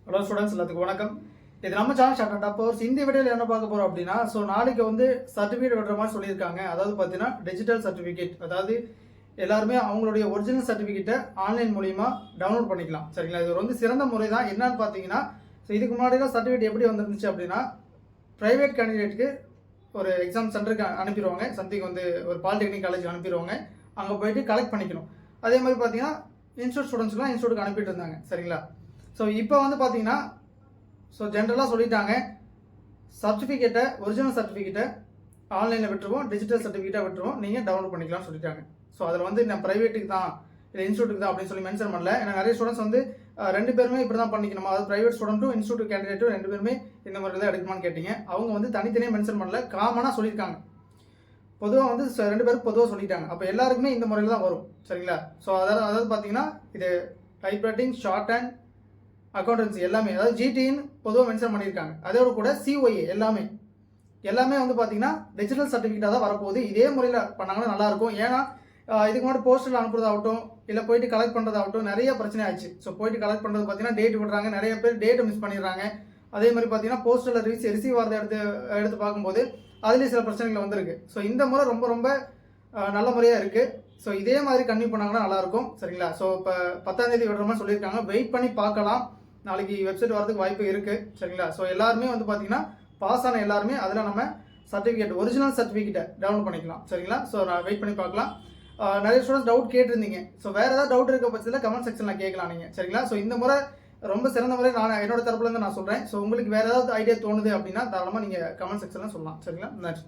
Hello students எல்லாத்துக்கும் வணக்கம். இது நம்ம சேனல் ஷார்ட் அண்ட் கோர்ஸ். இந்த வீடியோவில் என்ன பார்க்க போகிறோம் அப்படின்னா, நாளைக்கு சர்டிஃபிகேட் விடுற மாதிரி சொல்லியிருக்காங்க. அதாவது பார்த்தீங்கன்னா டிஜிட்டல் சர்டிஃபிகேட், அதாவது எல்லாருமே அவங்களுடைய ஒரிஜினல் சர்டிஃபிகேட்டை ஆன்லைன் மூலிமா டவுன்லோட் பண்ணிக்கலாம். சரிங்களா? இது சிறந்த முறை தான். என்னன்னு பார்த்தீங்கன்னா, இதுக்கு முன்னாடிலாம் சர்டிஃபிகேட் எப்படி வந்துருந்துச்சு அப்படின்னா, ப்ரைவேட் கேண்டிடேட்டுக்கு ஒரு எக்ஸாம் சென்டருக்கு அனுப்பிடுவாங்க. சம்திங் ஒரு பாலிடெக்னிக் காலேஜ் அனுப்பிடுவாங்க. அங்கே போயிட்டு கலெக்ட் பண்ணிக்கணும். அதே மாதிரி பார்த்தீங்கன்னா இன்ஸ்டியூட் ஸ்டூடெண்ட்ஸ்க்குலாம் இன்ஸ்டியூட்டுக்கு அனுப்பிட்டு இருந்தாங்க. சரிங்களா? இப்போ பார்த்தீங்கன்னா ஜென்ரலாக சொல்லிட்டாங்க, சர்டிஃபிகேட்டை ஒரிஜினல் சர்டிஃபிகேட்டை ஆன்லைனில் விட்டுருவோம், டிஜிட்டல் சர்டிஃபிகேட்டாக விட்டுருவோம், நீங்கள் டவுன்லோட் பண்ணிக்கலாம்னு சொல்லிட்டாங்க. அதில் நான் ப்ரைவேட்டுக்கு தான் இல்லை இன்ஸ்டியூட்டுக்கு தான் அப்படின்னு சொல்லி மென்ஷன் பண்ணல. ஏன்னா நிறைய ஸ்டூடெண்ட்ஸ் ரெண்டு பேருமே இப்படி தான் பண்ணிக்கணுமா, அதாவது ப்ரைவேட் ஸ்டூடெண்ட்டும் இன்ஸ்டியூட் கேண்டிடேட்டும் ரெண்டு பேருமே இந்த மாதிரி தான் எடுக்குமான்னு கேட்டீங்க. அவங்க தனித்தனியாக மென்ஷன் பண்ணல, காமனாக சொல்லியிருக்காங்க. பொதுவாக ரெண்டு பேரும் பொதுவாக சொல்லிட்டாங்க. அப்போ எல்லாருக்குமே இந்த முறையில் தான் வரும். சரிங்களா? அதாவது பார்த்தீங்கன்னா இது டைப்ரைட்டிங், ஷார்ட் அண்ட் அக்கௌண்டன்சி எல்லாமே, அதாவது ஜிடின்னு பொதுவாக மென்ஷன் பண்ணியிருக்காங்க. அதோட கூட சிஒஏ எல்லாமே பார்த்தீங்கன்னா டிஜிட்டல் சர்டிஃபிகேட்டாக தான் வரப்போகுது. இதே முறையில் பண்ணாங்கன்னா நல்லாயிருக்கும். ஏன்னா இதுக்கு முன்னாடி போஸ்டரில் அனுப்புறதாகட்டும் இல்லை போயிட்டு கலெக்ட் பண்ணுறதாகட்டும் நிறைய பிரச்சனை ஆயிடுச்சு. போயிட்டு கலெக்ட் பண்ணுறது பார்த்தீங்கன்னா டேட் விடுறாங்க, நிறைய பேர் டேட்டை மிஸ் பண்ணிடுறாங்க. அதே மாதிரி பார்த்தீங்கன்னா போஸ்டரில் ரிசீவ் ஆகிறத எடுத்து பார்க்கும்போது அதுலேயும் சில பிரச்சனைகள் வந்திருக்கு. இந்த முறை ரொம்ப ரொம்ப நல்ல முறையாக இருக்குது. இதே மாதிரி கன்டினியூ பண்ணாங்கன்னா நல்லாயிருக்கும். சரிங்களா? இப்போ 10ஆம் தேதி விடுற மாதிரி சொல்லியிருக்காங்க. வெயிட் பண்ணி பார்க்கலாம். நாளைக்கு வெப்சைட் வரதுக்கு வாய்ப்பு இருக்குது. சரிங்களா? எல்லாருமே பார்த்தீங்கன்னா பாஸ் ஆன எல்லாருமே அதில் நம்ம சர்டிஃபிகேட் ஒரிஜினல் சர்டிஃபிகேட்டை டவுன்லோட் பண்ணிக்கலாம். சரிங்களா? நான் வெயிட் பண்ணி பார்க்கலாம். நிறைய ஸ்டூடெண்ட்ஸ் டவுட் கேட்டிருந்தீங்க. வேறு ஏதாவது டவுட் இருக்க பட்சத்தில் கமெண்ட் செக்ஷனில் கேட்கலாம் நீங்கள். சரிங்களா? இந்த முறை ரொம்ப சிறந்த முறை என்னோட தரப்புலேருந்து நான் சொல்கிறேன். உங்களுக்கு வேறு ஏதாவது ஐடியா தோணுது அப்படின்னா தாராளமாக நீங்கள் கமெண்ட் செக்ஷனில் சொல்லலாம். சரிங்களா? நன்றி.